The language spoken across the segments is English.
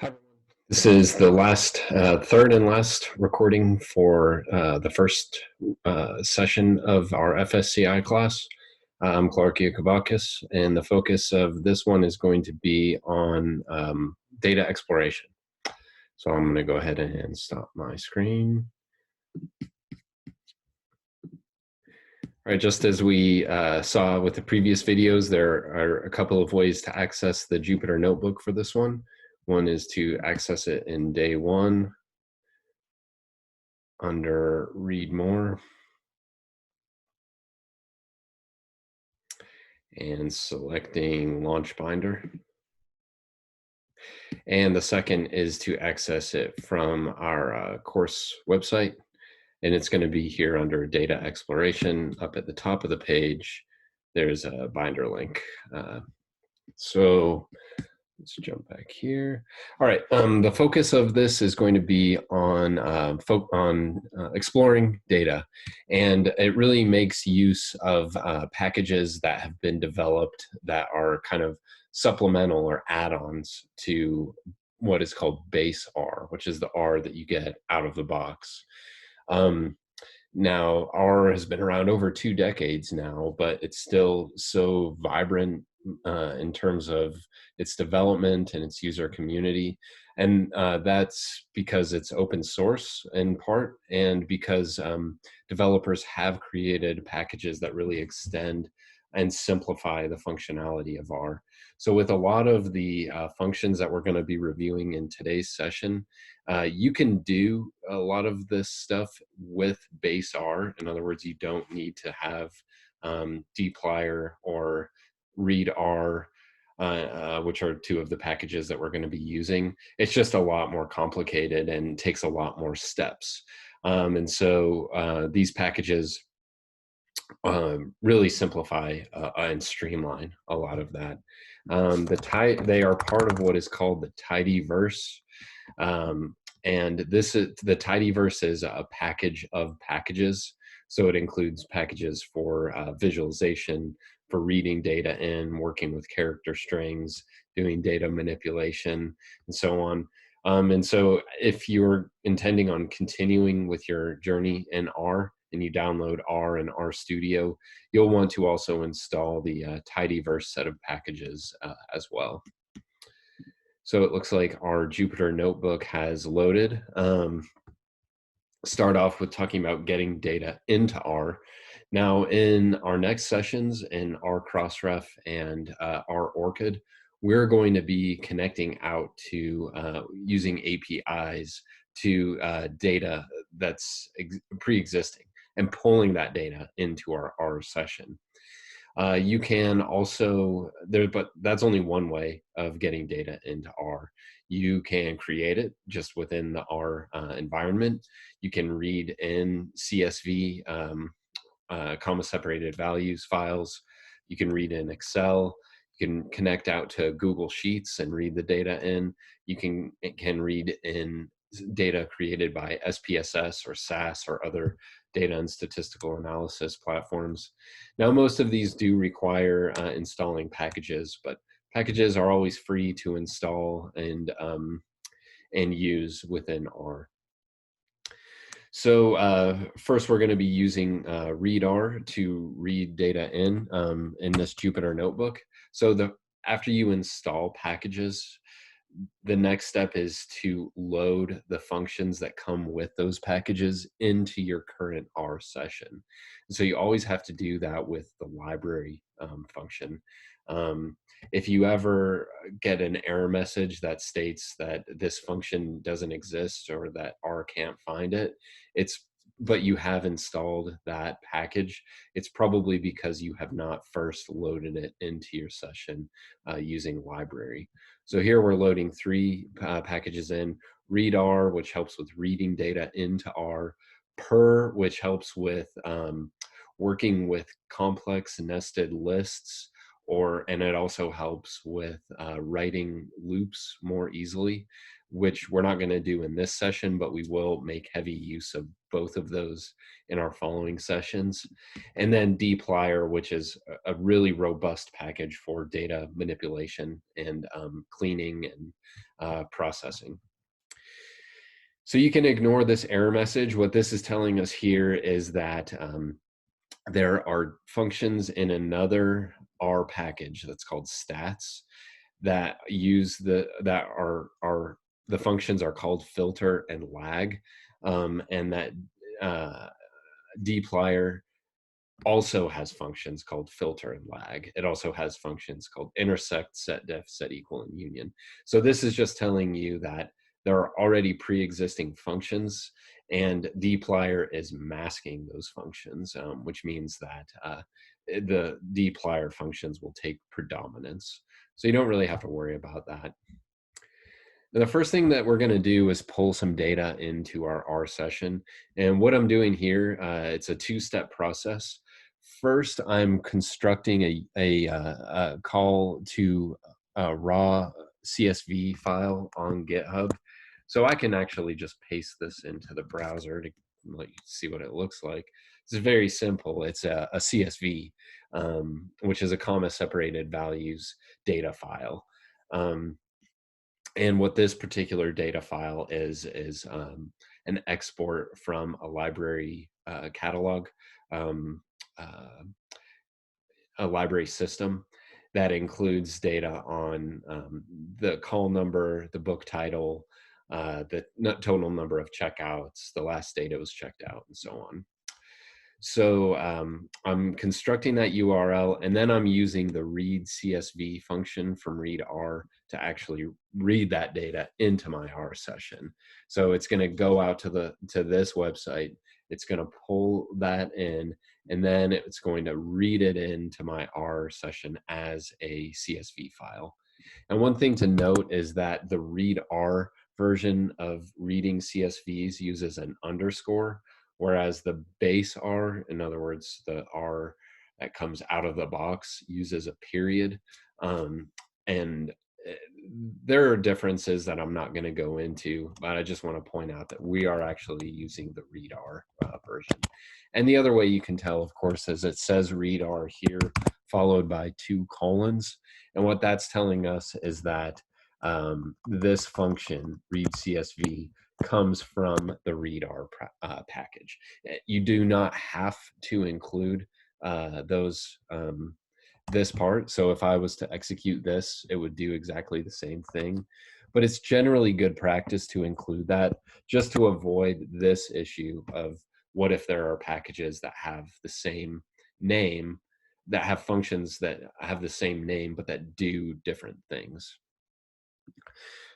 Hi, everyone. This is the third and last recording for the first session of our FSCI class. I'm Clark Iakobakis, and the focus of this one is going to be on data exploration. So I'm going to go ahead and stop my screen. All right, just as we saw with the previous videos, there are a couple of ways to access the Jupyter Notebook for this one. One is to access it in day one under Read More and selecting Launch Binder. And the second is to access it from our course website. And it's going to be here under Data Exploration. Up at the top of the page, there's a binder link. So let's jump back here. All right, the focus of this is going to be on exploring data, and it really makes use of packages that have been developed that are kind of supplemental or add-ons to what is called base R, which is the R that you get out of the box. Now, R has been around over 2 decades now, but it's still so vibrant in terms of its development and its user community. And that's because it's open source in part, and because developers have created packages that really extend and simplify the functionality of R. So with a lot of the functions that we're going to be reviewing in today's session, you can do a lot of this stuff with base R. In other words, you don't need to have dplyr or read R, which are two of the packages that we're going to be using. It's just a lot more complicated and takes a lot more steps. And so these packages really simplify and streamline a lot of that. They are part of what is called the tidyverse. And the tidyverse is a package of packages. So it includes packages for visualization, for reading data in, working with character strings, doing data manipulation, and so on. And so if you're intending on continuing with your journey in R and you download R and RStudio, you'll want to also install the tidyverse set of packages as well. So it looks like our Jupyter Notebook has loaded. Start off with talking about getting data into R. Now, in our next sessions in R Crossref and R Orchid, we're going to be connecting out to using APIs to data that's pre-existing and pulling that data into our R session. You can also, but that's only one way of getting data into R. You can create it just within the R environment. You can read in CSV, comma separated values files. You can read in Excel. You can connect out to Google Sheets and read the data in. You can read in data created by SPSS or SAS or other data and statistical analysis platforms. Now, most of these do require installing packages, but packages are always free to install and use within R. So first, we're going to be using readr to read data in this Jupyter Notebook. So after you install packages, the next step is to load the functions that come with those packages into your current R session. And so you always have to do that with the library function. If you ever get an error message that states that this function doesn't exist or that R can't find it, but you have installed that package, it's probably because you have not first loaded it into your session using library. So here we're loading 3 packages in: readr, which helps with reading data into R; purr, which helps with working with complex nested lists and it also helps with writing loops more easily, which we're not going to do in this session, but we will make heavy use of both of those in our following sessions. And then dplyr, which is a really robust package for data manipulation and cleaning and processing. So you can ignore this error message. What this is telling us here is that there are functions in another R package that's called stats that use the functions are called filter and lag, and that uh, dplyr also has functions called filter and lag. It also has functions called intersect, set diff, set equal, and union. So this is just telling you that there are already pre-existing functions, and dplyr is masking those functions, which means that the dplyr functions will take predominance. So you don't really have to worry about that. The first thing that we're going to do is pull some data into our R session. And what I'm doing here, it's a two-step process. First, I'm constructing a call to a raw CSV file on GitHub. So I can actually just paste this into the browser to let you see what it looks like. It's very simple. It's a CSV, which is a comma separated values data file. And what this particular data file is an export from a library catalog, um, uh, a library system that includes data on the call number, the book title, the total number of checkouts, the last date it was checked out, and so on. So I'm constructing that URL, and then I'm using the read CSV function from read R to actually read that data into my R session. So it's going to go out to this website. It's going to pull that in, and then it's going to read it into my R session as a CSV file. And one thing to note is that the read R version of reading CSVs uses an underscore, whereas the base R, in other words, the R that comes out of the box, uses a period. And there are differences that I'm not going to go into, but I just want to point out that we are actually using the read R version. And the other way you can tell, of course, is it says read R here, followed by 2 colons. And what that's telling us is that this function, read CSV, comes from the read R package. You do not have to include this part. So if I was to execute this, it would do exactly the same thing. But it's generally good practice to include that, just to avoid this issue of what if there are packages that have the same name, that have functions that have the same name, but that do different things.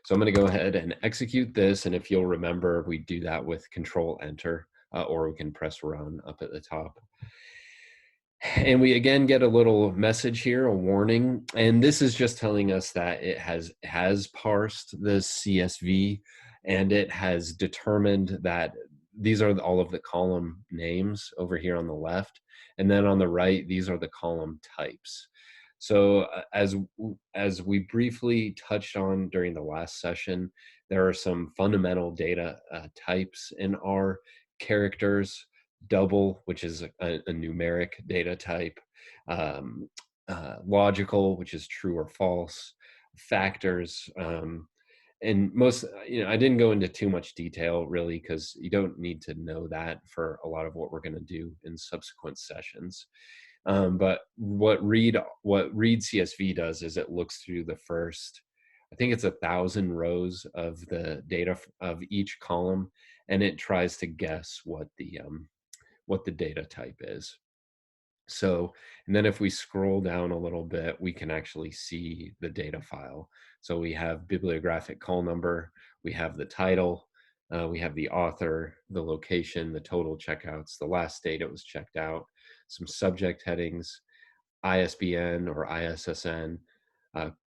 So I'm going to go ahead and execute this. And if you'll remember, we do that with Control Enter, or we can press Run up at the top. And we again get a little message here, a warning. And this is just telling us that it has parsed the CSV, and it has determined that these are all of the column names over here on the left. And then on the right, these are the column types. So as we briefly touched on during the last session, there are some fundamental data types in R: characters, double, which is a numeric data type, logical, which is true or false, factors, and most, I didn't go into too much detail really, because you don't need to know that for a lot of what we're going to do in subsequent sessions. But what read CSV does is it looks through the first, I think it's 1,000 rows of the data of each column, and it tries to guess what the data type is. So, and then if we scroll down a little bit, we can actually see the data file. So we have bibliographic call number, we have the title, we have the author, the location, the total checkouts, the last date it was checked out, some subject headings, ISBN or ISSN,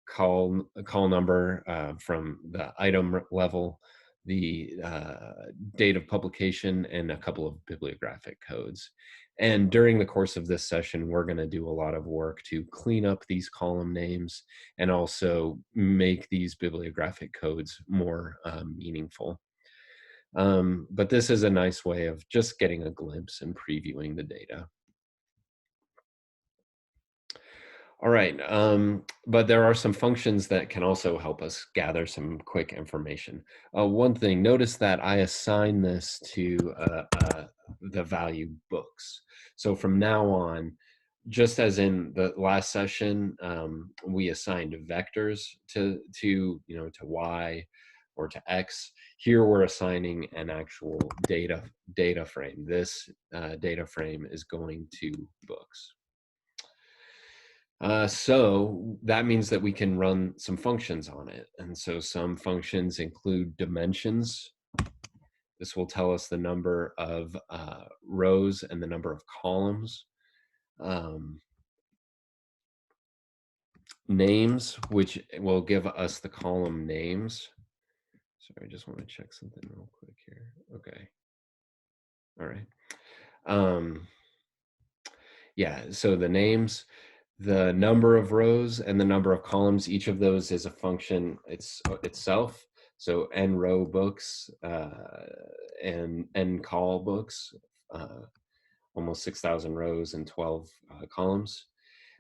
call number from the item level, the date of publication, and a couple of bibliographic codes. And during the course of this session, we're going to do a lot of work to clean up these column names and also make these bibliographic codes more meaningful. But this is a nice way of just getting a glimpse and previewing the data. All right, but there are some functions that can also help us gather some quick information. One thing, notice that I assign this to the value books. So from now on, just as in the last session, we assigned vectors to y or to x. Here we're assigning an actual data frame. This data frame is going to books. So that means that we can run some functions on it. And so some functions include dimensions. This will tell us the number of rows and the number of columns. Names, which will give us the column names. Sorry, I just want to check something real quick here. Okay. All right. Yeah, so the names, the number of rows, and the number of columns, each of those is a function itself. So n row books and n call books, almost 6,000 rows and 12 columns.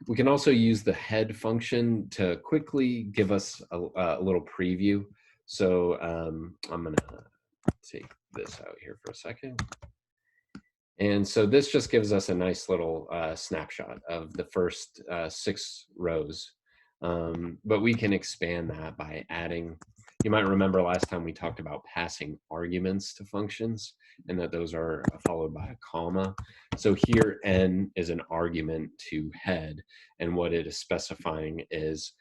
We can also use the head function to quickly give us a little preview. So I'm going to take this out here for a second. And so this just gives us a nice little snapshot of the first 6 rows. But we can expand that by adding, you might remember last time we talked about passing arguments to functions and that those are followed by a comma. So here n is an argument to head, and what it is specifying is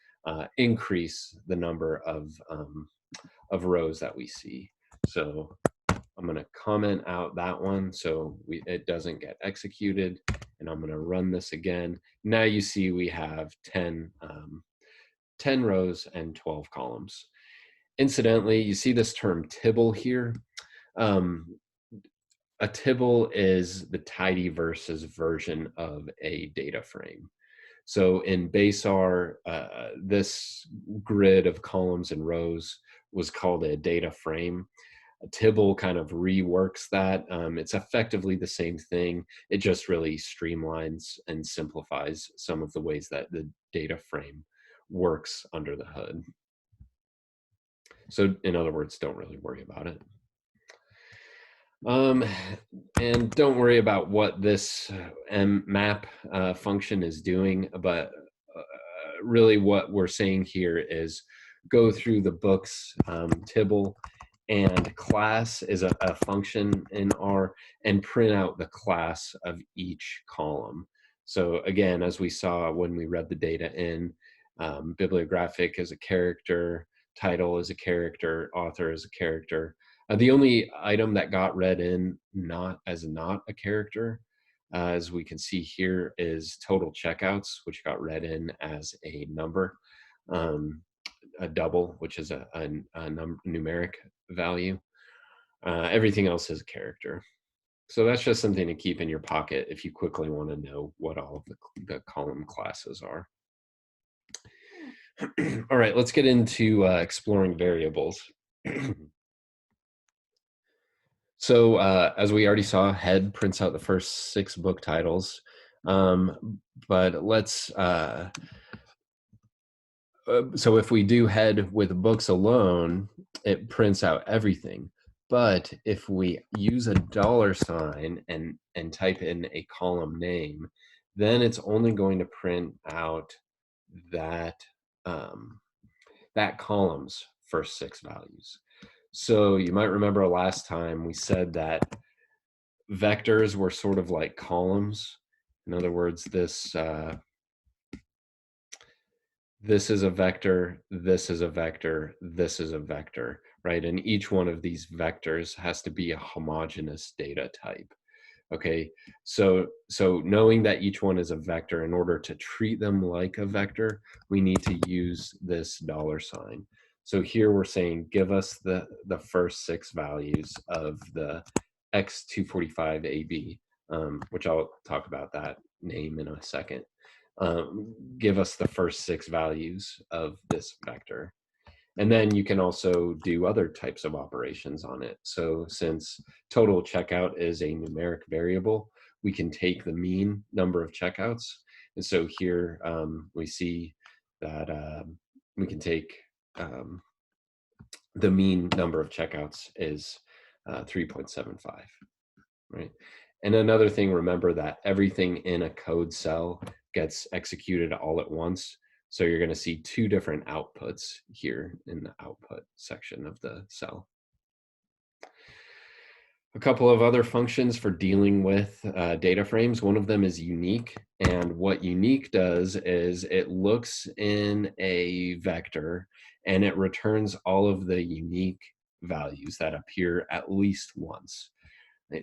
increase the number of rows that we see. So I'm going to comment out that one so it doesn't get executed, and I'm going to run this again. Now you see we have 10 rows and 12 columns. Incidentally, you see this term tibble here. A tibble is the tidyverse version of a data frame. So in BaseR, this grid of columns and rows was called a data frame. Tibble kind of reworks that. It's effectively the same thing. It just really streamlines and simplifies some of the ways that the data frame works under the hood. So in other words, don't really worry about it. And don't worry about what this map function is doing, but really what we're saying here is go through the books tibble, and class is a function in R, and print out the class of each column. So again, as we saw when we read the data in, bibliographic is a character, title is a character, author is a character. The only item that got read in not a character, as we can see here, is total checkouts, which got read in as a number. A double, which is a numeric value. Everything else is a character. So that's just something to keep in your pocket if you quickly want to know what all of the column classes are. All right, let's get into exploring variables. So as we already saw, head prints out the first 6 book titles. But let's so if we do head with books alone, it prints out everything. But if we use a $ and type in a column name, then it's only going to print out that that column's first 6 values. So you might remember last time we said that vectors were sort of like columns. In other words, this is a vector, this is a vector, this is a vector, right? And each one of these vectors has to be a homogeneous data type. Okay, so knowing that each one is a vector, in order to treat them like a vector, we need to use this $. So here we're saying, give us the first 6 values of the X245AB, which I'll talk about that name in a second. Give us the first 6 values of this vector. And then you can also do other types of operations on it. So since total checkout is a numeric variable, we can take the mean number of checkouts. And so here we see that we can take the mean number of checkouts is 3.75, right? And another thing, remember that everything in a code cell gets executed all at once. So you're going to see 2 different outputs here in the output section of the cell. A couple of other functions for dealing with data frames. One of them is unique. And what unique does is it looks in a vector and it returns all of the unique values that appear at least once.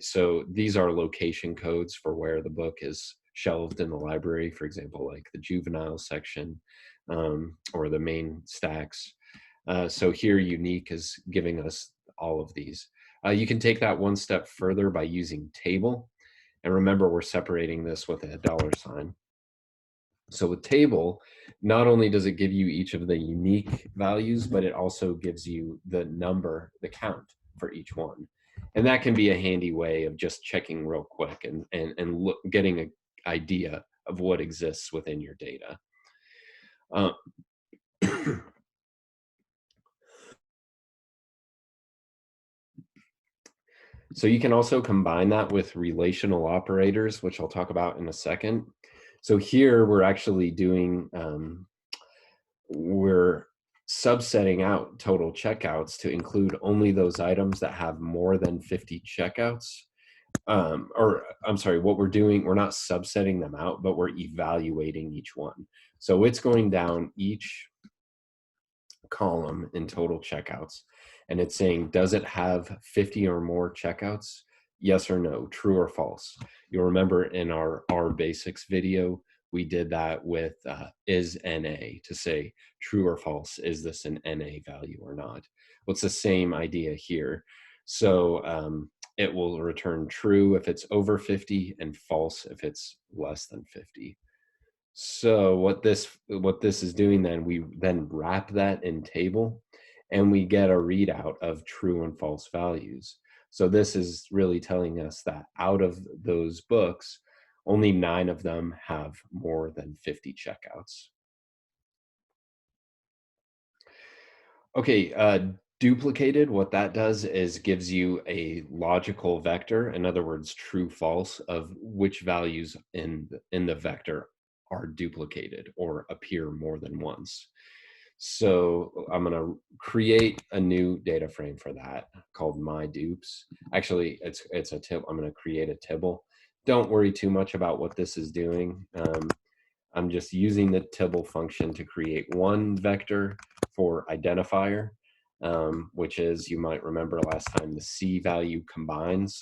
So these are location codes for where the book is shelved in the library, for example, like the juvenile section or the main stacks. So here unique is giving us all of these. You can take that one step further by using table. And remember, we're separating this with a $sign. So with table, not only does it give you each of the unique values, but it also gives you the number, the count for each one. And that can be a handy way of just checking real quick and getting an idea of what exists within your data. So you can also combine that with relational operators, which I'll talk about in a second. So here we're actually doing, we're subsetting out total checkouts to include only those items that have more than 50 checkouts. Or I'm sorry, what we're doing, we're not subsetting them out, but we're evaluating each one. So it's going down each column in total checkouts, and it's saying, does it have 50 or more checkouts? Yes or no, true or false. You'll remember in our basics video, we did that with is NA to say true or false, is this an NA value or not? Well, it's the same idea here. So it will return true if it's over 50 and false if it's less than 50. So what this is doing then, we then wrap that in table and we get a readout of true and false values. So this is really telling us that out of those books, only 9 of them have more than 50 checkouts. Okay, duplicated, what that does is gives you a logical vector, in other words, true, false, of which values in the vector are duplicated or appear more than once. So I'm going to create a new data frame for that called my dupes. Actually, it's a tip. I'm going to create a tibble. Don't worry too much about what this is doing. I'm just using the tibble function to create one vector for identifier, which is, you might remember last time, the C value combines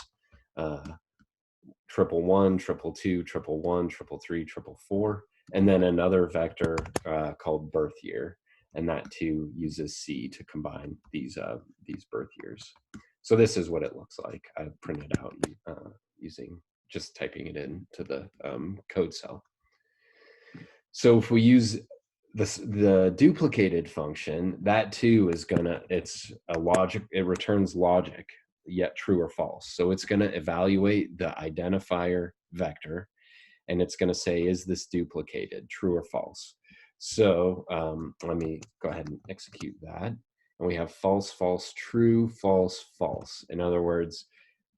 111, 222, 111, 333, 444, and then another vector called birth year, and that too uses C to combine these birth years. So this is what it looks like. I've printed out using just typing it into the code cell. So if we use the duplicated function, that too is it's a logic, it returns logic, yet true or false. So it's gonna evaluate the identifier vector, and it's gonna say, is this duplicated, true or false? So let me go ahead and execute that. And we have false, false, true, false, false. In other words,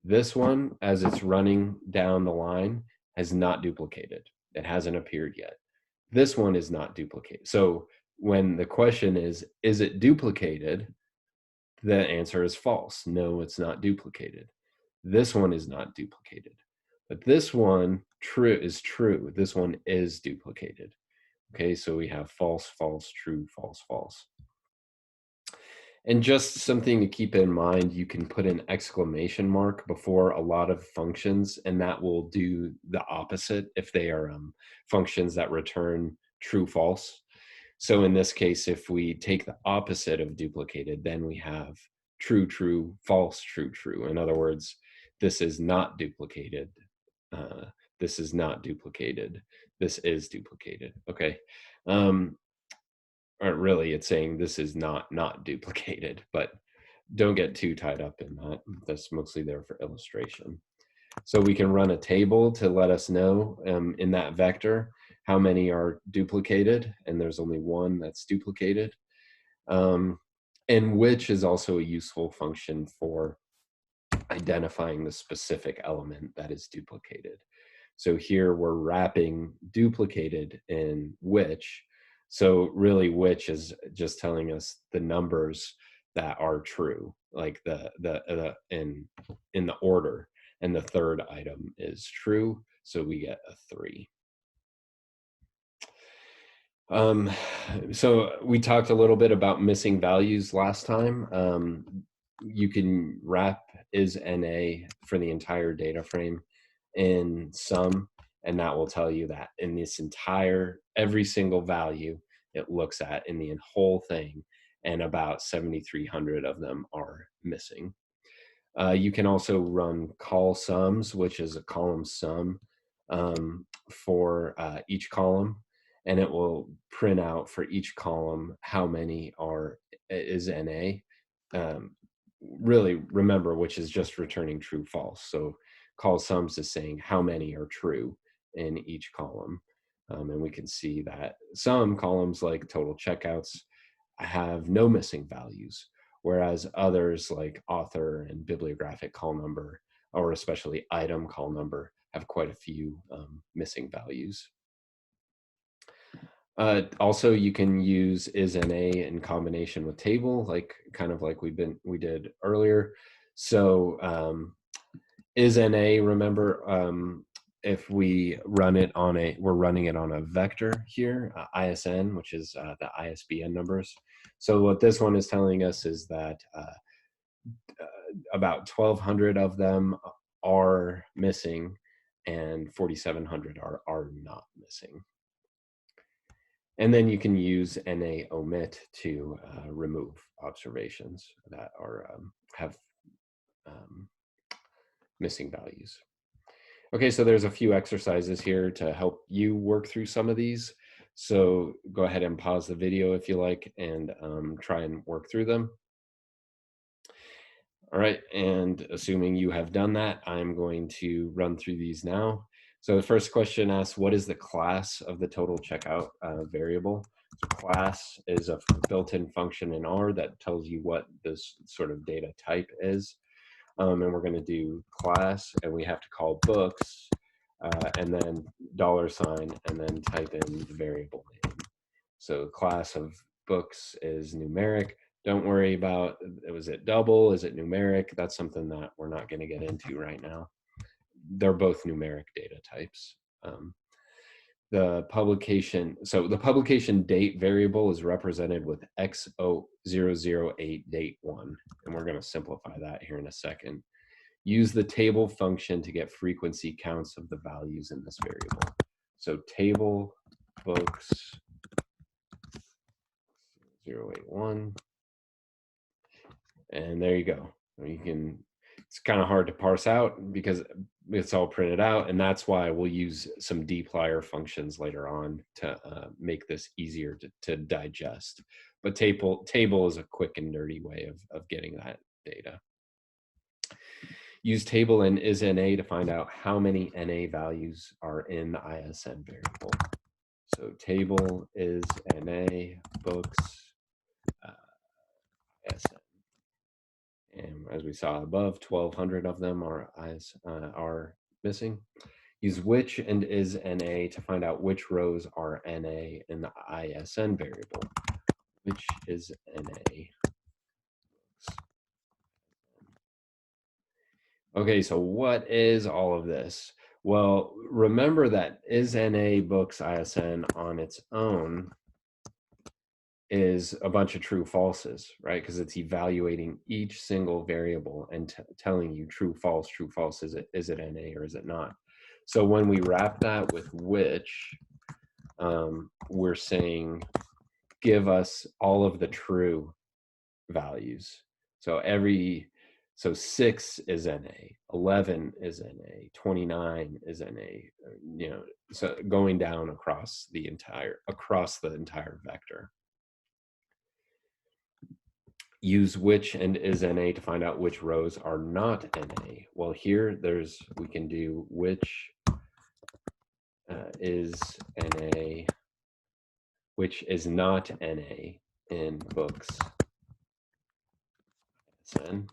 this one, as it's running down the line, has not duplicated. It hasn't appeared yet. This one is not duplicated. So when the question is it duplicated? The answer is false. No, it's not duplicated. This one is not duplicated. But this one is true. This one is duplicated. Okay, so we have false, false, true, false, false. And just something to keep in mind, you can put an exclamation mark before a lot of functions, and that will do the opposite if they are functions that return true, false. So in this case, if we take the opposite of duplicated, then we have true, true, false, true, true. In other words, this is not duplicated. Uh, this is not duplicated. This is duplicated. Okay. Or really, it's saying this is not duplicated, but don't get too tied up in that. That's mostly there for illustration. So we can run a table to let us know in that vector how many are duplicated, and there's only one that's duplicated. And which is also a useful function for identifying the specific element that is duplicated. So here we're wrapping duplicated in which. So really which is just telling us the numbers that are true, like in the order. And the third item is true, so we get a 3. So we talked a little bit about missing values last time. You can wrap is NA for the entire data frame in sum, and that will tell you that in this entire, every single value it looks at in the whole thing, and about 7,300 of them are missing. You can also run call sums, which is a column sum for each column, and it will print out for each column how many is NA. Really remember, which is just returning true, false. So call sums is saying how many are true in each column. And we can see that some columns like total checkouts have no missing values, whereas others like author and bibliographic call number, or especially item call number, have quite a few missing values. Also, you can use is NA in combination with table, kind of like we did earlier. So is NA, remember, if we run it on we're running it on a vector here, ISN, which is the ISBN numbers. So what this one is telling us is that about 1,200 of them are missing, and 4,700 are not missing. And then you can use NA omit to remove observations that have missing values. Okay, so there's a few exercises here to help you work through some of these. So go ahead and pause the video if you like, and try and work through them. All right, and assuming you have done that, I'm going to run through these now. So the first question asks, what is the class of the total checkout variable? So class is a built-in function in R that tells you what this sort of data type is. And we're going to do class, and we have to call books, and then $, and then type in the variable name. So class of books is numeric. Don't worry about, was it double? Is it numeric? That's something that we're not going to get into right now. They're both numeric data types. The publication date variable is represented with X008 date 1, and we're going to simplify that here in a second. Use the table function to get frequency counts of the values in this variable. So table books 081, and there you go. It's kind of hard to parse out because it's all printed out, and that's why we'll use some dplyr functions later on to make this easier to digest. But table is a quick and dirty way of getting that data. Use table and is NA to find out how many NA values are in the ISN variable. So table is NA books ISN. And as we saw above, 1,200 of them are missing. Use which and is NA to find out which rows are NA in the ISN variable. Which is NA. Okay, so what is all of this? Well, remember that is NA books ISN on its own is a bunch of true falses, right? Because it's evaluating each single variable and telling you true, false, is it NA or is it not? So when we wrap that with which, we're saying give us all of the true values. So 6 is NA, 11 is NA, 29 is NA, so going down across the entire vector. Use which and is NA to find out which rows are not NA. Well, here we can do which is NA, which is not NA in books SN.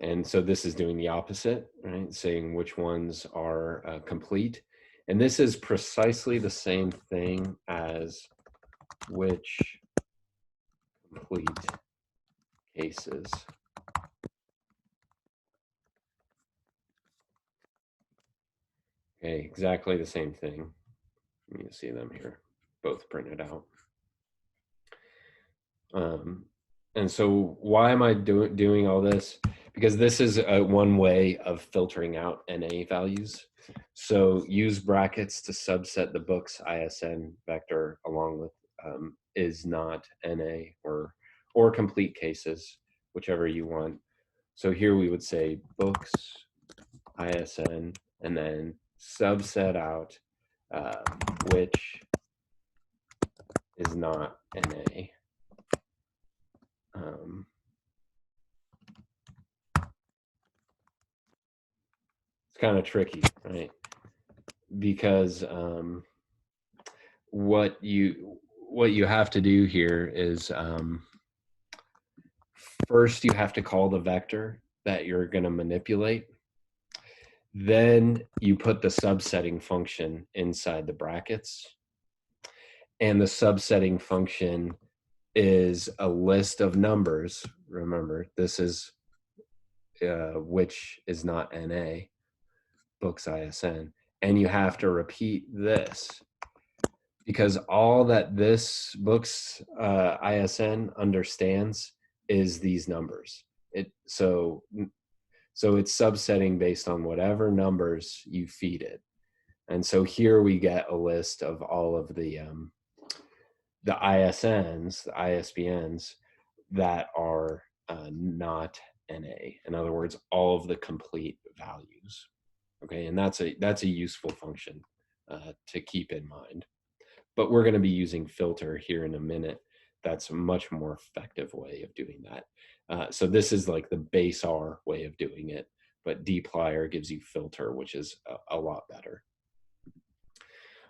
And so this is doing the opposite, right? Saying which ones are complete. And this is precisely the same thing as which complete cases. Okay, exactly the same thing. You can see them here, both printed out. And so why am I doing all this? Because this is one way of filtering out NA values. So use brackets to subset the book's ISN vector along with is not NA or complete cases, whichever you want. So here we would say books ISN and then subset out which is not NA. It's kind of tricky, right? Because what you have to do here is first you have to call the vector that you're going to manipulate. Then you put the subsetting function inside the brackets. And the subsetting function is a list of numbers. Remember, this is which is not NA, books ISN. And you have to repeat this because all that this books ISN understands is these numbers. So it's subsetting based on whatever numbers you feed it. And so here we get a list of all of the ISNs, the ISBNs that are not NA. In other words, all of the complete values. Okay, and that's a useful function to keep in mind. But we're going to be using filter here in a minute. That's a much more effective way of doing that. So this is like the base R way of doing it, but dplyr gives you filter, which is a lot better.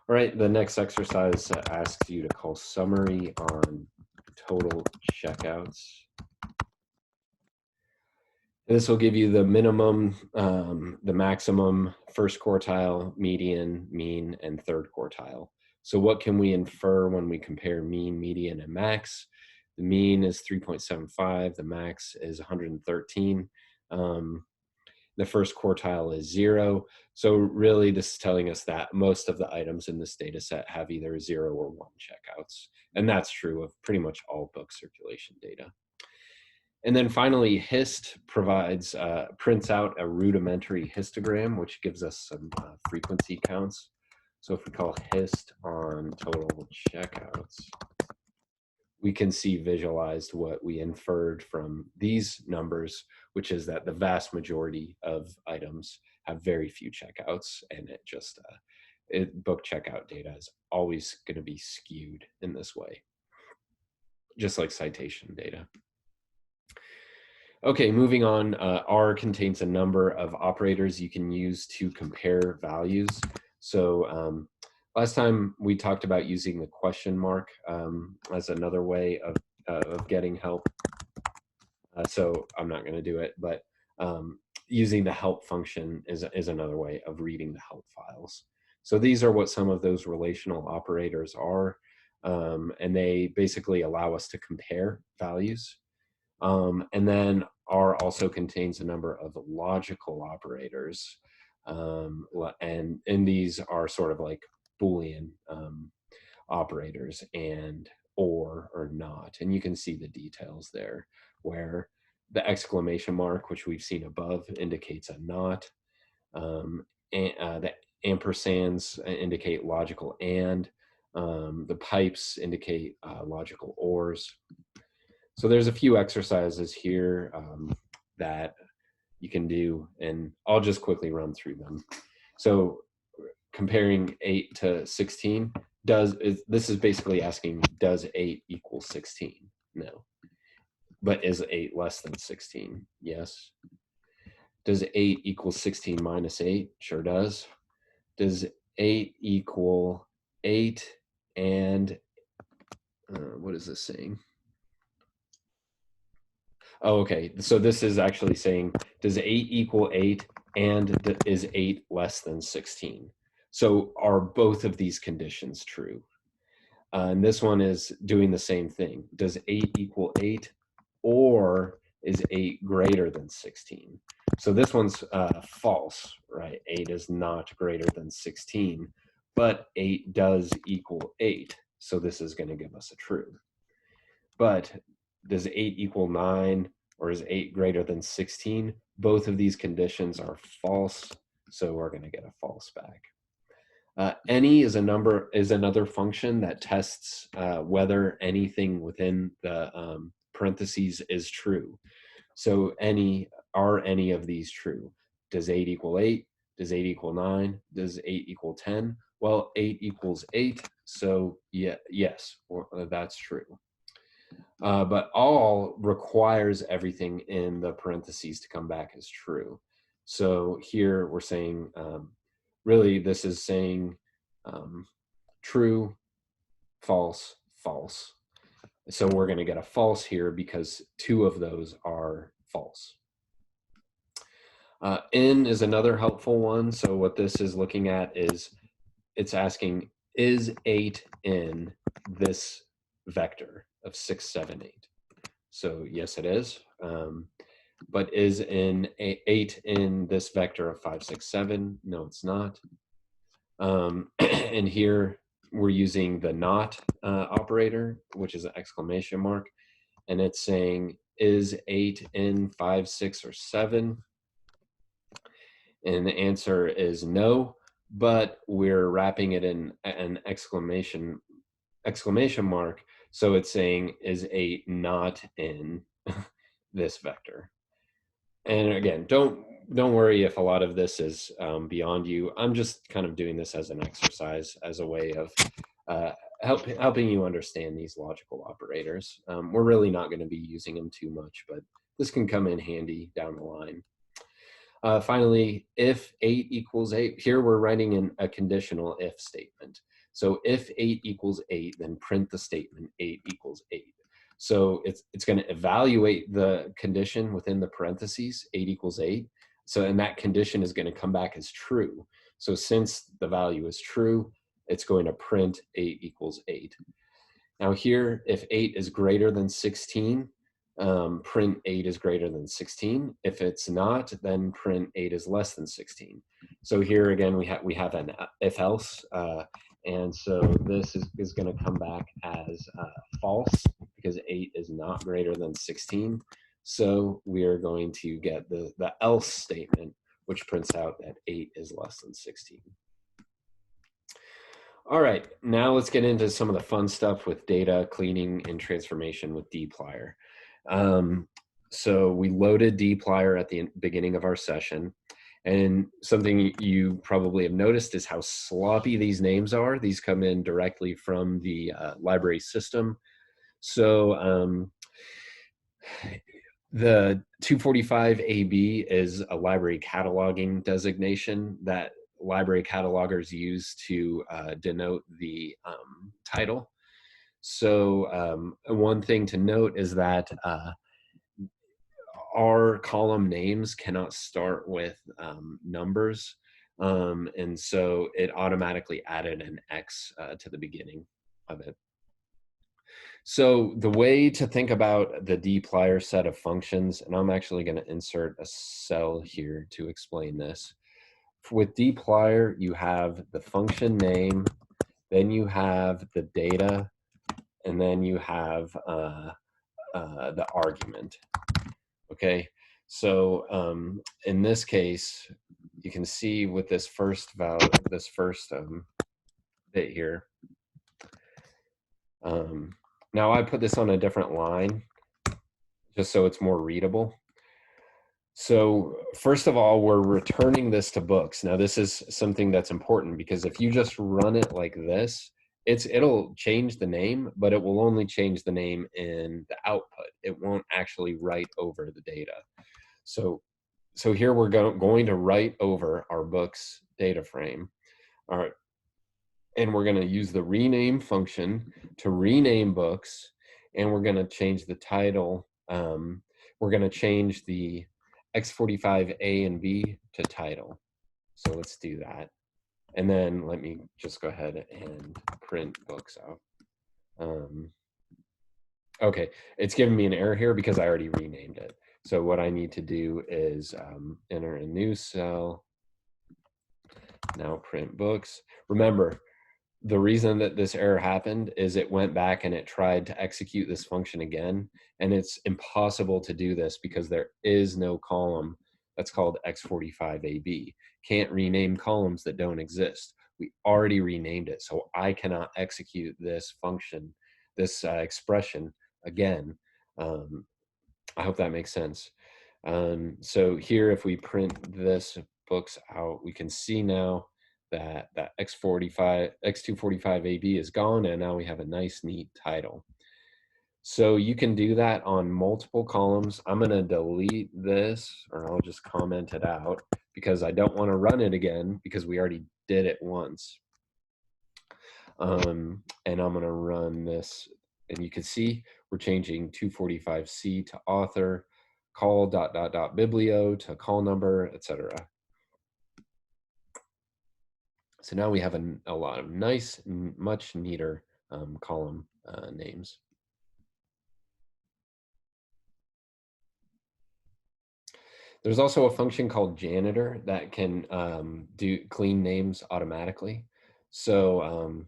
All right, the next exercise asks you to call summary on total checkouts. This will give you the minimum, the maximum, first quartile, median, mean, and third quartile. So what can we infer when we compare mean, median, and max? The mean is 3.75, the max is 113. The first quartile is 0. So really this is telling us that most of the items in this data set have either 0 or 1 checkouts. And that's true of pretty much all book circulation data. And then finally, HIST provides, prints out a rudimentary histogram, which gives us some frequency counts. So if we call HIST on total checkouts, we can see visualized what we inferred from these numbers, which is that the vast majority of items have very few checkouts, and it just, book checkout data is always going to be skewed in this way, just like citation data. Okay, moving on, R contains a number of operators you can use to compare values. So last time we talked about using the question mark as another way of getting help. So I'm not going to do it, but using the help function is another way of reading the help files. So these are what some of those relational operators are, and they basically allow us to compare values. And then R also contains a number of logical operators. And these are sort of like Boolean operators and or not. And you can see the details there where the exclamation mark, which we've seen above, indicates a not. And the ampersands indicate logical and. The pipes indicate logical ors. So there's a few exercises here that you can do, and I'll just quickly run through them. So comparing 8 to 16, this is basically asking, does 8 equal 16? No. But is 8 less than 16? Yes. Does 8 equal 16 minus 8? Sure does. Does 8 equal 8 and what is this saying? Oh, okay. So this is actually saying, does 8 equal 8 and is 8 less than 16? So are both of these conditions true? And this one is doing the same thing. Does 8 equal 8 or is 8 greater than 16? So this one's false, right? 8 is not greater than 16, but 8 does equal 8. So this is going to give us a true. But does 8 equal 9 or is 8 greater than 16? Both of these conditions are false, so we're going to get a false back. Any is another function that tests whether anything within the parentheses is true. So are any of these true? Does 8 equal 8? Does 8 equal 9? Does 8 equal 10? Well, 8 equals 8, so yeah, yes, that's true. But all requires everything in the parentheses to come back as true. So here we're saying, really this is saying true, false, false. So we're going to get a false here because two of those are false. In is another helpful one. So what this is looking at is it's asking, is 8 in this vector of 6, 7, 8? So yes, it is. But is 8 in this vector of 5, 6, 7? No, it's not. And here we're using the not operator, which is an exclamation mark, and it's saying, is 8 in 5, 6, or 7? And the answer is no, but we're wrapping it in an exclamation mark, so it's saying, is 8 not in this vector? And again, don't worry if a lot of this is beyond you. I'm just kind of doing this as an exercise, as a way of helping you understand these logical operators. We're really not going to be using them too much, but this can come in handy down the line. Finally, if 8 equals 8, here we're writing in a conditional if statement. So if 8 equals 8, then print the statement 8 equals 8. So it's going to evaluate the condition within the parentheses, 8 equals 8. So, and that condition is going to come back as true. So since the value is true, it's going to print 8 equals 8. Now here, if 8 is greater than 16, print 8 is greater than 16. If it's not, then print 8 is less than 16. So here again, we have an if else, and so this is going to come back as false because 8 is not greater than 16. So we are going to get the else statement, which prints out that 8 is less than 16. All right, now let's get into some of the fun stuff with data cleaning and transformation with dplyr. So we loaded dplyr at the beginning of our session, and something you probably have noticed is how sloppy these names are. These come in directly from the library system. So the 245AB is a library cataloging designation that library catalogers use to denote the title. So one thing to note is that our column names cannot start with numbers, and so it automatically added an X to the beginning of it. So the way to think about the dplyr set of functions, and I'm actually going to insert a cell here to explain this. With dplyr, you have the function name, then you have the data, and then you have the argument. Okay, so in this case, you can see with this first bit here, Now I put this on a different line just so it's more readable. So first of all, we're returning this to books. Now this is something that's important because if you just run it like this, it'll change the name, but it will only change the name in the output. It won't actually write over the data. So here we're going to write over our books data frame. All right, and we're going to use the rename function to rename books, and we're going to change the title. We're going to change the X45A and B to title. So let's do that. And then let me just go ahead and print books out. Okay, it's giving me an error here because I already renamed it. So what I need to do is enter a new cell. Now print books. Remember, the reason that this error happened is it went back and it tried to execute this function again, and it's impossible to do this because there is no column that's called X45AB. Can't rename columns that don't exist. We already renamed it, so I cannot execute this function, this expression again. I hope that makes sense. So here, if we print this books out, we can see now that that X245AB is gone, and now we have a nice, neat title. So you can do that on multiple columns. I'm going to delete this, or I'll just comment it out because I don't want to run it again because we already did it once. And I'm going to run this, and you can see we're changing 245C to author, call ... biblio to call number, etc. So now we have a lot of nice, much neater column names. There's also a function called janitor that can do clean names automatically. So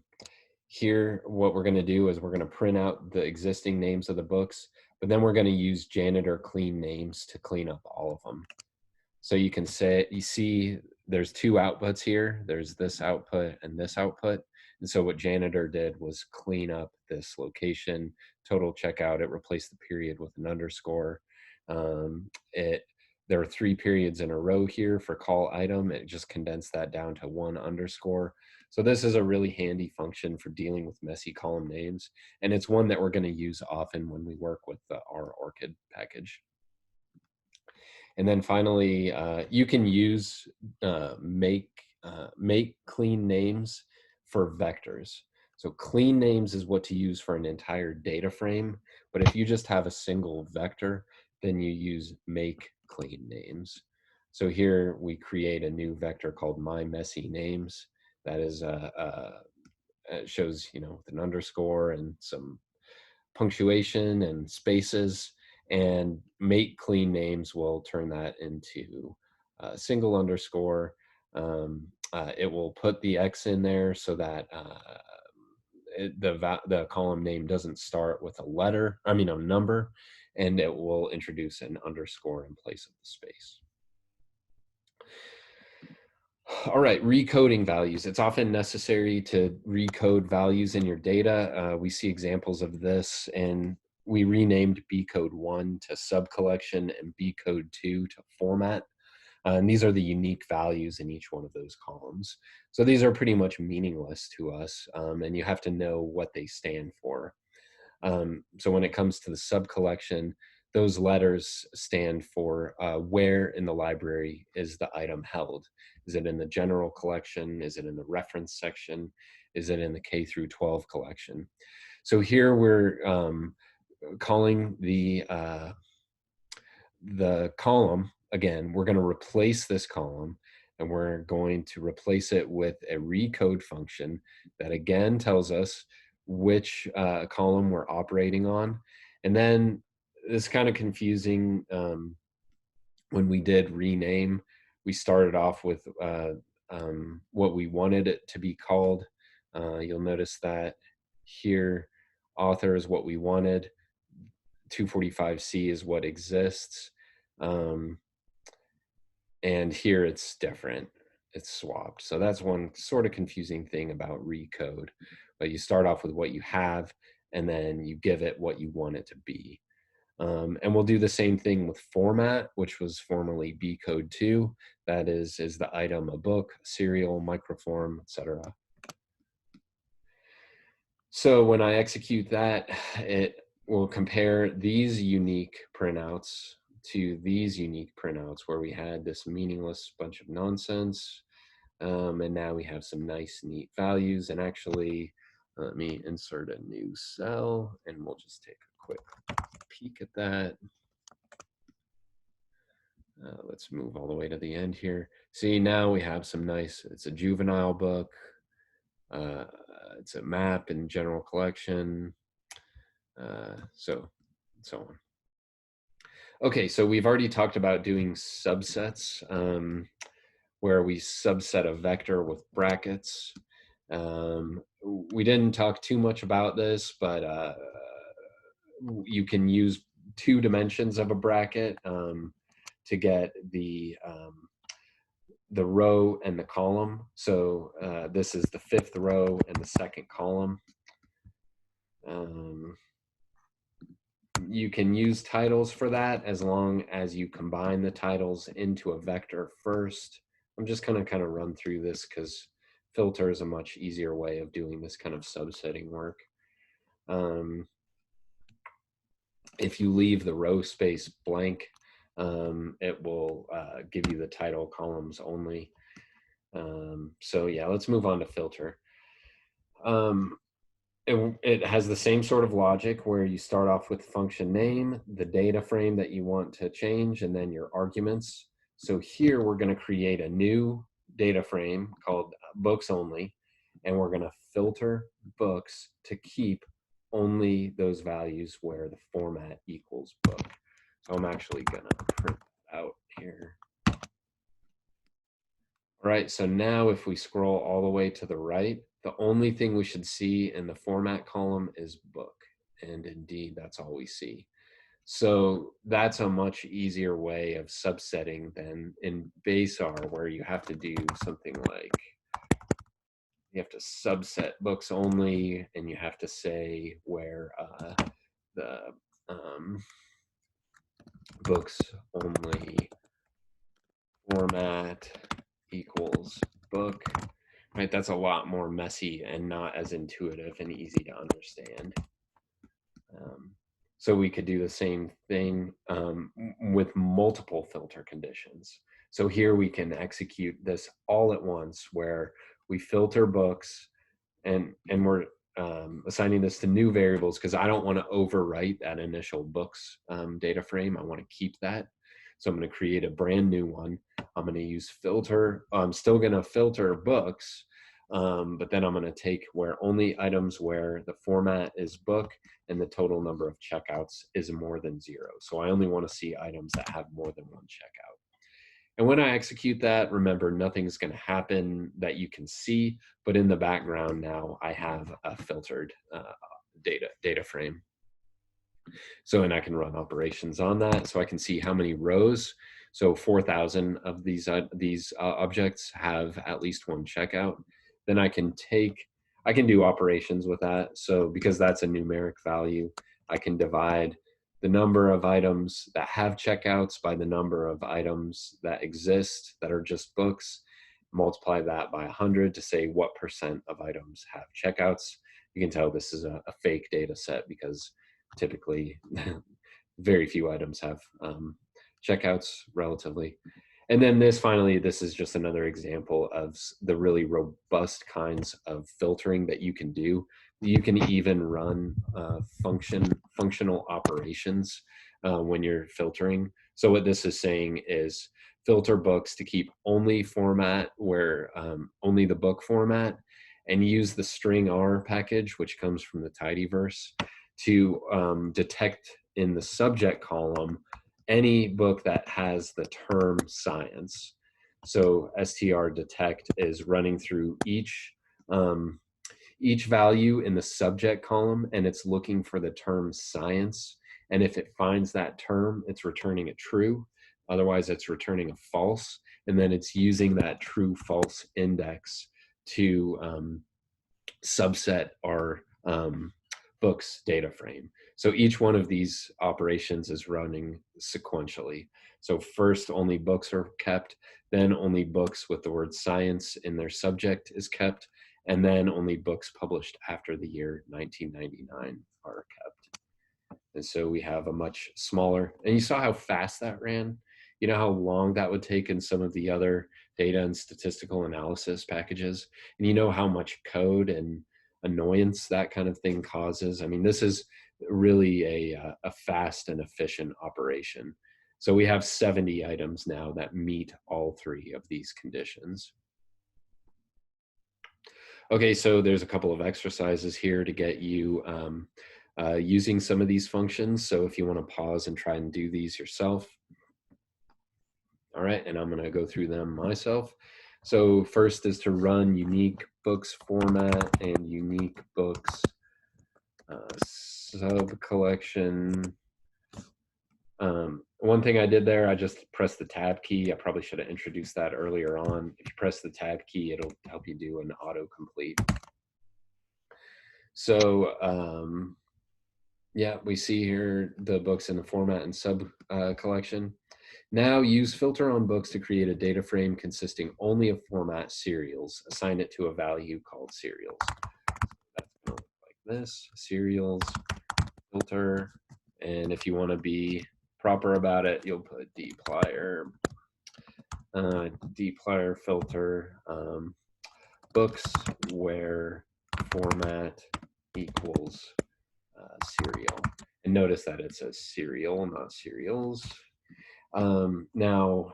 here, what we're going to do is we're going to print out the existing names of the books, but then we're going to use janitor clean names to clean up all of them. So you can say, you see there's two outputs here. There's this output and this output. And so what janitor did was clean up this location, total checkout. It replaced the period with an underscore. There are 3 periods in a row here for call item. It just condensed that down to 1 underscore. So this is a really handy function for dealing with messy column names. And it's one that we're going to use often when we work with our ORCID package. And then finally, you can use make clean names for vectors. So clean names is what to use for an entire data frame. But if you just have a single vector, then you use make clean names. So here we create a new vector called my messy names. That is it shows, you know, with an underscore and some punctuation and spaces, and make clean names will turn that into a single underscore. It will put the X in there so that the column name doesn't start with a letter, a number, and it will introduce an underscore in place of the space. All right, recoding values. It's often necessary to recode values in your data. We see examples of this, and we renamed bcode 1 to subcollection and bcode 2 to format. And these are the unique values in each one of those columns. So these are pretty much meaningless to us, and you have to know what they stand for. So when it comes to the subcollection, those letters stand for where in the library is the item held. Is it in the general collection? Is it in the reference section? Is it in the K through 12 collection? So here we're calling the column, again, we're going to replace this column, and we're going to replace it with a recode function that again tells us which column we're operating on. And then it's kind of confusing. When we did rename, we started off with what we wanted it to be called. You'll notice that here, author is what we wanted, 245C is what exists. And here it's different. It's swapped. So that's one sort of confusing thing about recode. But you start off with what you have, and then you give it what you want it to be. And we'll do the same thing with format, which was formerly B code 2. That is the item a book, serial, microform, etc. So when I execute that, it will compare these unique printouts to these unique printouts where we had this meaningless bunch of nonsense. And now we have some nice, neat values. And actually, let me insert a new cell and we'll just take a quick peek at that. Let's move all the way to the end here. See, now we have some nice, it's a juvenile book. It's a map in general collection. So on. Okay, so we've already talked about doing subsets, where we subset a vector with brackets. We didn't talk too much about this, but you can use 2 dimensions of a bracket to get the row and the column. So this is the 5th row and the 2nd column. You can use titles for that as long as you combine the titles into a vector first. I'm just going to kind of run through this because filter is a much easier way of doing this kind of subsetting work. If you leave the row space blank, it will give you the title columns only. So yeah, let's move on to filter. It has the same sort of logic where you start off with function name, the data frame that you want to change, and then your arguments. So here we're going to create a new data frame called books only, and we're going to filter books to keep only those values where the format equals book. So I'm actually going to print out here. All right, so now if we scroll all the way to the right, the only thing we should see in the format column is book. And indeed, that's all we see. So that's a much easier way of subsetting than in base R, where you have to do something like, you have to subset books only, and you have to say where the books only format equals book. Right, that's a lot more messy and not as intuitive and easy to understand. So we could do the same thing with multiple filter conditions. So here we can execute this all at once where we filter books and we're assigning this to new variables because I don't want to overwrite that initial books data frame. I want to keep that. So I'm going to create a brand new one. I'm going to use filter. I'm still going to filter books, but then I'm going to take where only items where the format is book and the total number of checkouts is more than 0. So I only want to see items that have more than 1 checkout. And when I execute that, remember, nothing's going to happen that you can see, but in the background now I have a filtered data frame. So, and I can run operations on that. So I can see how many rows. So 4,000 of these objects have at least 1 checkout. Then I can do operations with that. So because that's a numeric value, I can divide the number of items that have checkouts by the number of items that exist that are just books, multiply that by 100 to say what % of items have checkouts. You can tell this is a fake data set because typically very few items have checkouts relatively. And then this is just another example of the really robust kinds of filtering that you can do. You can even run functional operations when you're filtering. So what this is saying is filter books to keep only format where only the book format, and use the string R package, which comes from the tidyverse, to detect in the subject column any book that has the term science. So str detect is running through each value in the subject column, and it's looking for the term science. And if it finds that term, it's returning a true. Otherwise, it's returning a false. And then it's using that true false index to subset our books data frame. So each one of these operations is running sequentially. So first, only books are kept, then only books with the word science in their subject is kept, and then only books published after the year 1999 are kept. And so we have a much smaller, and you saw how fast that ran. You know how long that would take in some of the other data and statistical analysis packages, and you know how much code and annoyance that kind of thing causes. I mean, this is really a fast and efficient operation. So we have 70 items now that meet all three of these conditions. Okay, so there's a couple of exercises here to get you using some of these functions. So if you want to pause and try and do these yourself. All right, and I'm going to go through them myself. So first is to run unique books format and unique books sub collection. One thing I did there, I just pressed the tab key. I probably should have introduced that earlier on. If you press the tab key, it'll help you do an autocomplete. So yeah, we see here the books in the format and sub collection. Now use filter on books to create a data frame consisting only of format serials. Assign it to a value called serials. That's going to look like this, serials, filter. And if you want to be proper about it, you'll put dplyr, dplyr filter, books where format equals serial. And notice that it says serial, not serials. Now,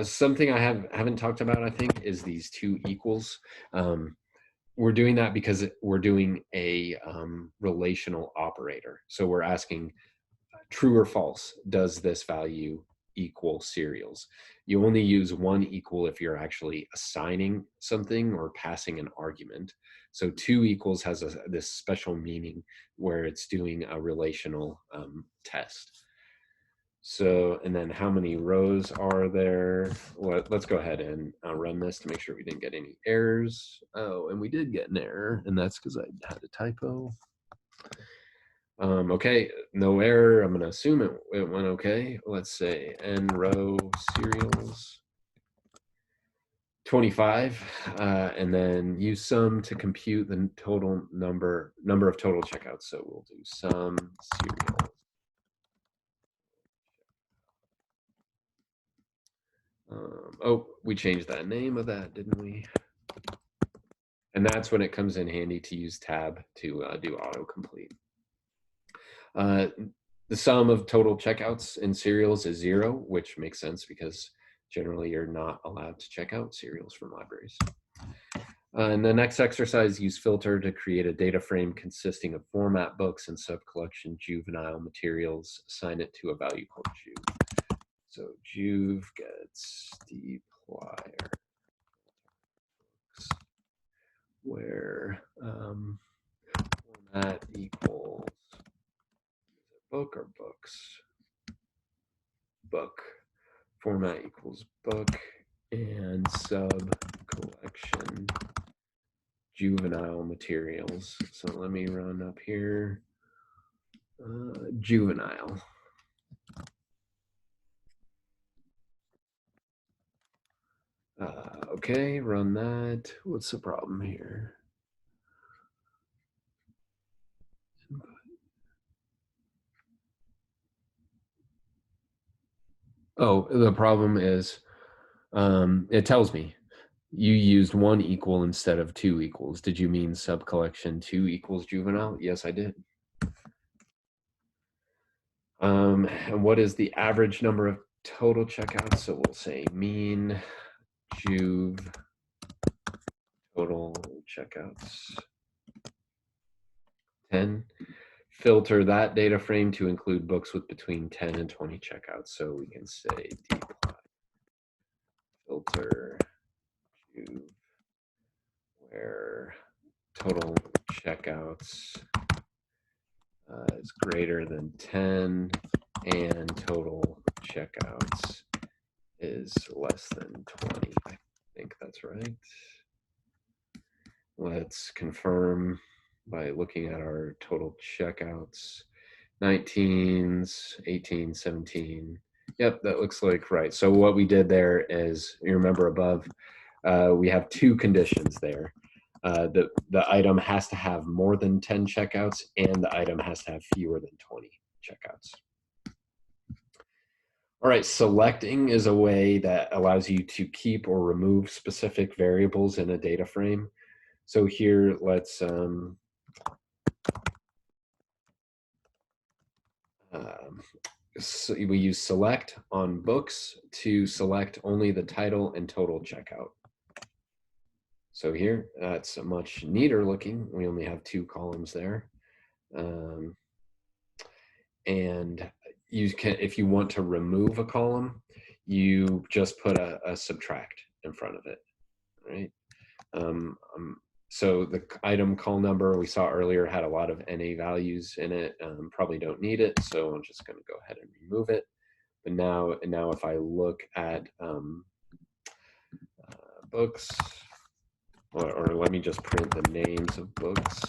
something I haven't talked about, I think, is these two equals. We're doing that because we're doing a relational operator. So we're asking true or false, does this value equal serials? You only use one equal if you're actually assigning something or passing an argument. So two equals has this special meaning where it's doing a relational test. So, and then how many rows are there? Well, let's go ahead and run this to make sure we didn't get any errors. Oh, and we did get an error, and that's because I had a typo. Okay, no error. I'm going to assume it went okay. Let's say n row serials 25, and then use sum to compute the total number of total checkouts. So we'll do sum serials. Oh, we changed that name of that, didn't we? And that's when it comes in handy to use tab to do autocomplete. The sum of total checkouts in serials is 0, which makes sense because generally you're not allowed to check out serials from libraries. In the next exercise, use filter to create a data frame consisting of format books and subcollection juvenile materials. Assign it to a value called juve. So juve gets dplyr where format equals book or books. Book. Format equals book and sub collection juvenile materials. So let me run up here. Juvenile. Okay, run that. What's the problem here? Oh, the problem is it tells me you used one equal instead of two equals. Did you mean sub collection 2 equals juvenile? Yes, I did. And what is the average number of total checkouts? So we'll say mean juve total checkouts 10. Filter that data frame to include books with between 10 and 20 checkouts. So we can say dplyr filter juve where total checkouts is greater than 10 and total checkouts is less than 20. I think that's right. Let's confirm. by looking at our total checkouts. 19s, 18, 17. Yep, that looks like right. So what we did there is, you remember above, we have two conditions there. The item has to have more than 10 checkouts, and the item has to have fewer than 20 checkouts. All right, selecting is a way that allows you to keep or remove specific variables in a data frame. So here, let's so we use select on books to select only the title and total checkout. So here, that's much neater looking. We only have two columns there. And you can, if you want to remove a column, you just put a subtract in front of it, right? So the item call number we saw earlier had a lot of NA values in it. Probably don't need it, so I'm just going to go ahead and remove it. But now if I look at books, or let me just print the names of books,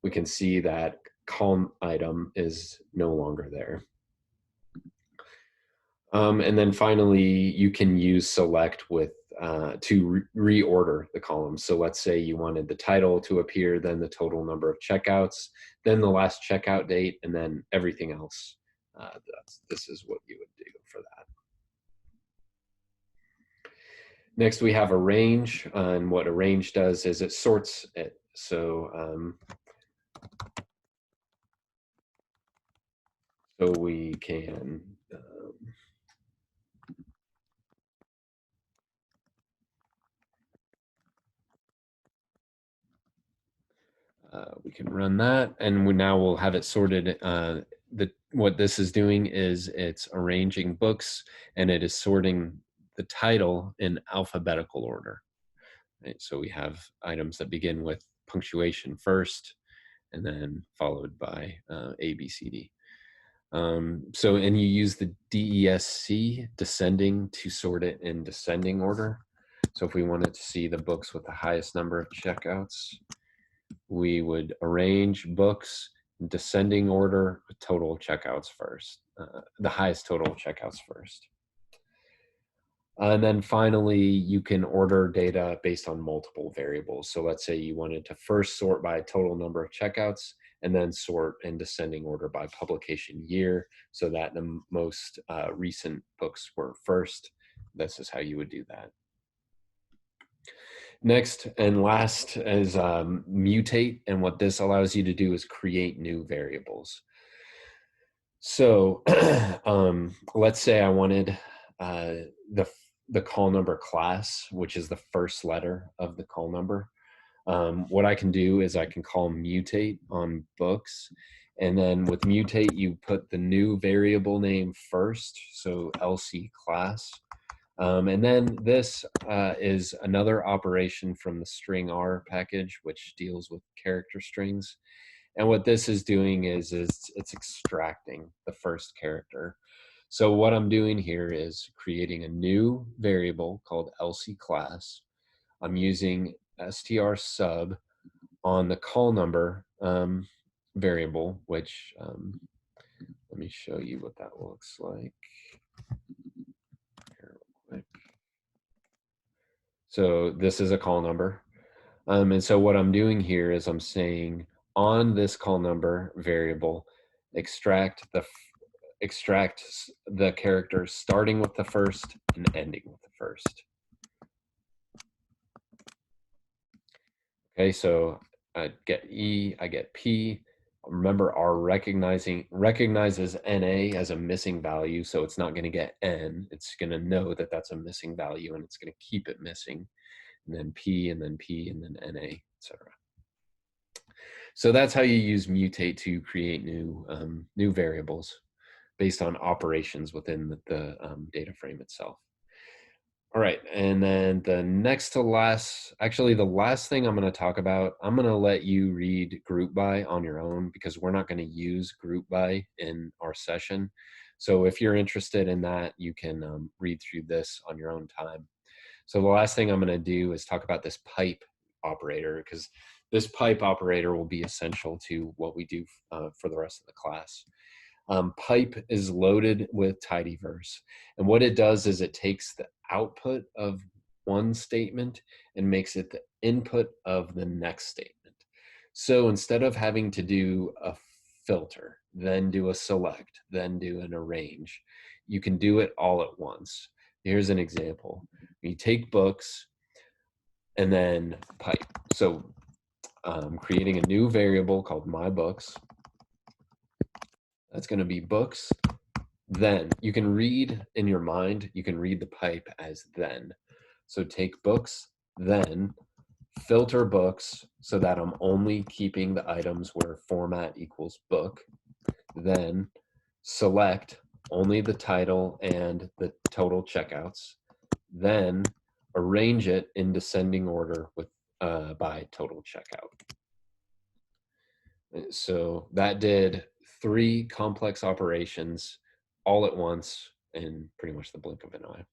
we can see that column item is no longer there. And then finally, you can use select with to reorder the columns. So let's say you wanted the title to appear, then the total number of checkouts, then the last checkout date, and then everything else. This is what you would do for that. Next, we have arrange, and what arrange does is it sorts it. So so we can we can run that, and now we'll have it sorted. What this is doing is it's arranging books, and it is sorting the title in alphabetical order. Right? So we have items that begin with punctuation first, and then followed by A, B, C, D. So, and you use the DESC, descending, to sort it in descending order. So if we wanted to see the books with the highest number of checkouts, we would arrange books in descending order with total checkouts first, the highest total checkouts first. And then finally, you can order data based on multiple variables. So let's say you wanted to first sort by total number of checkouts, and then sort in descending order by publication year, so that the most recent books were first. This is how you would do that. Next and last is mutate, and what this allows you to do is create new variables. So let's say I wanted the call number class, which is the first letter of the call number. What I can do is I can call mutate on books, and then with mutate you put the new variable name first, so LC class. And then this is another operation from the string R package, which deals with character strings. And what this is doing is it's extracting the first character. So what I'm doing here is creating a new variable called LC class. I'm using str sub on the call number variable, which let me show you what that looks like here real quick. So this is a call number. And so what I'm doing here is I'm saying on this call number variable, extract the characters starting with the first and ending with the first. Okay, so I get E, I get P. Remember, R recognizes NA as a missing value, so it's not going to get N. It's going to know that that's a missing value, and it's going to keep it missing. And then P, and then P, and then NA, etc. So that's how you use mutate to create new variables based on operations within the data frame itself. All right, and then the next to last, actually the last thing I'm going to talk about, I'm going to let you read group by on your own, because we're not going to use group by in our session. So if you're interested in that, you can read through this on your own time. So the last thing I'm going to do is talk about this pipe operator, because This pipe operator will be essential to what we do for the rest of the class. Pipe is loaded with tidyverse. And what it does is it takes the output of one statement and makes it the input of the next statement. So instead of having to do a filter, then do a select, then do an arrange, you can do it all at once. Here's an example. You take books and then pipe. So creating a new variable called my books. That's going to be books. Then you can read in your mind, you can read the pipe as then. So take books, then filter books so that I'm only keeping the items where format equals book. Then select only the title and the total checkouts. Then arrange it in descending order with by total checkout. So that did 3 complex operations all at once in pretty much the blink of an eye.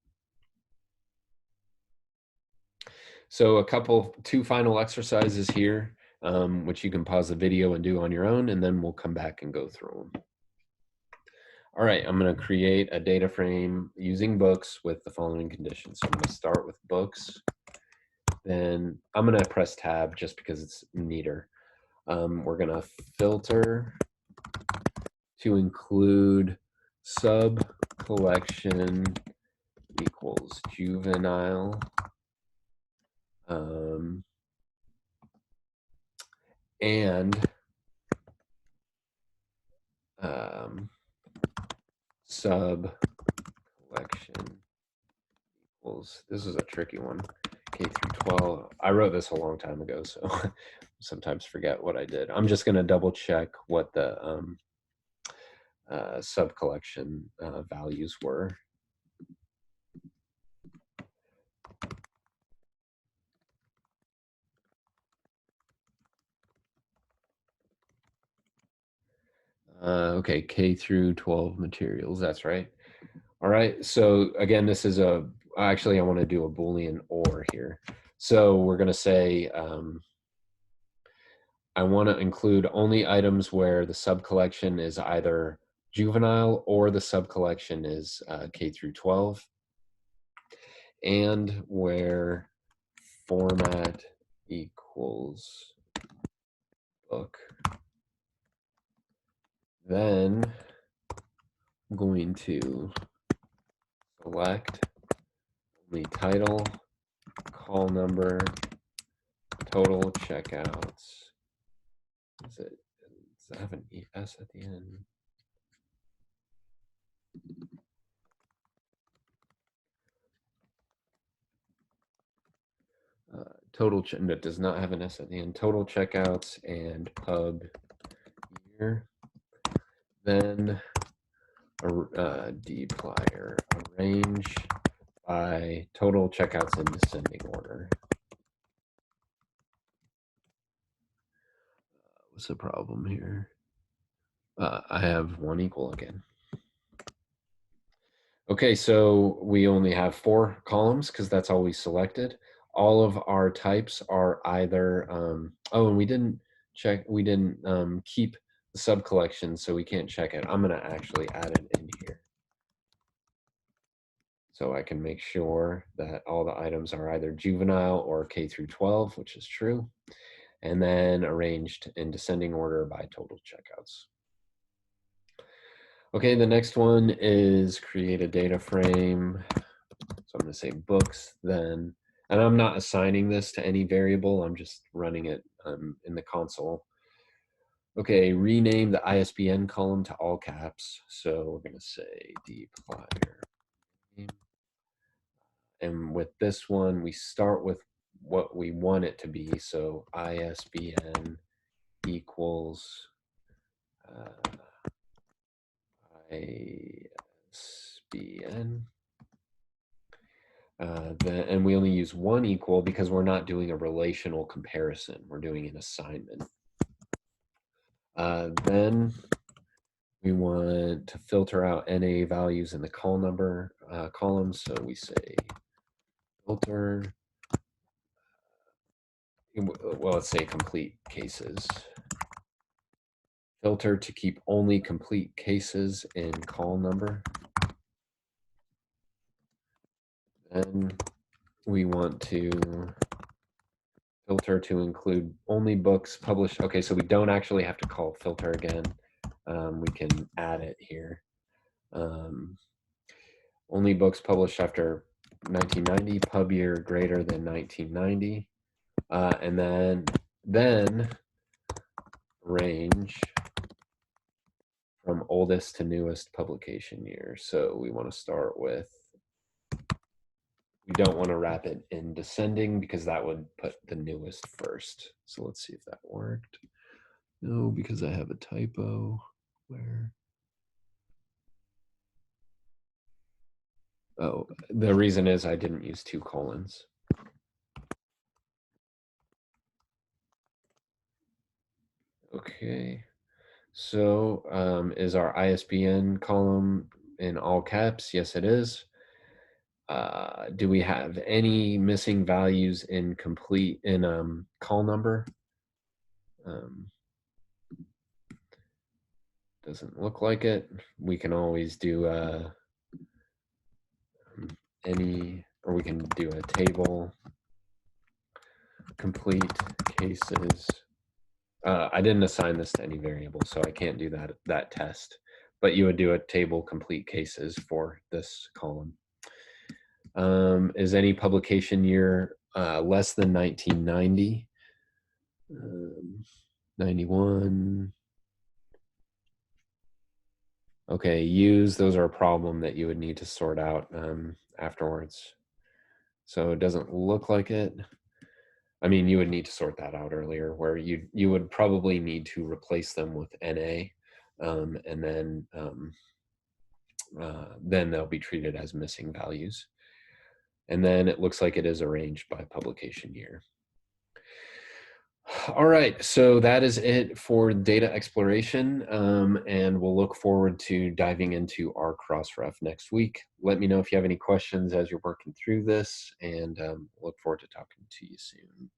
So two final exercises here, which you can pause the video and do on your own, and then we'll come back and go through them. All right, I'm going to create a data frame using books with the following conditions. So I'm going to start with books. Then I'm going to press tab just because it's neater. We're going to filter to include sub collection equals juvenile. And sub collection equals, this is a tricky one, K through 12. I wrote this a long time ago, so sometimes forget what I did. I'm just going to double check what the sub collection values were. Okay, K through 12 materials, that's right. All right, so again, this is actually I want to do a Boolean OR here. So we're going to say I want to include only items where the sub-collection is either juvenile or the sub-collection is K through 12, and where format equals book. Then I'm going to select the title, call number, total checkouts. Does it have an ES at the end? It does not have an S at the end. Total checkouts and pub year. Then dplyr arrange by total checkouts in descending order. What's the problem here? I have one equal again. Okay, so we only have 4 columns because that's all we selected. All of our types are either, oh, and we didn't keep the sub collection, so we can't check it. I'm gonna actually add it in here. So I can make sure that all the items are either juvenile or K through 12, which is true, and then arranged in descending order by total checkouts. Okay, the next one is create a data frame. So I'm going to say books then, and I'm not assigning this to any variable. I'm just running it in the console. Okay, rename the ISBN column to all caps. So we're going to say dplyr. And with this one, we start with what we want it to be. So ISBN equals ISBN. And we only use one equal because we're not doing a relational comparison. We're doing an assignment. Then we want to filter out NA values in the call number column. So we say filter well, let's say complete cases. Filter to keep only complete cases in call number. Then we want to filter to include only books published. Okay, so we don't actually have to call filter again. We can add it here. Only books published after 1990, pub year greater than 1990. And then range from oldest to newest publication year. So we want to start with, we don't want to wrap it in descending because that would put the newest first. So let's see if that worked. No, because I have a typo. Where? Oh, the reason is I didn't use 2 colons. Okay, so is our ISBN column in all caps? Yes, it is. Do we have any missing values in complete in call number? Doesn't look like it. We can always do any, or we can do a table complete cases. I didn't assign this to any variable, so I can't do that test. But you would do a table complete cases for this column. Is any publication year less than 1990? 91. Okay, use, those are a problem that you would need to sort out afterwards. So it doesn't look like it. I mean, you would need to sort that out earlier, where you would probably need to replace them with NA, and then they'll be treated as missing values. And then it looks like it is arranged by publication year. All right, so that is it for data exploration, and we'll look forward to diving into our Crossref next week. Let me know if you have any questions as you're working through this, and look forward to talking to you soon.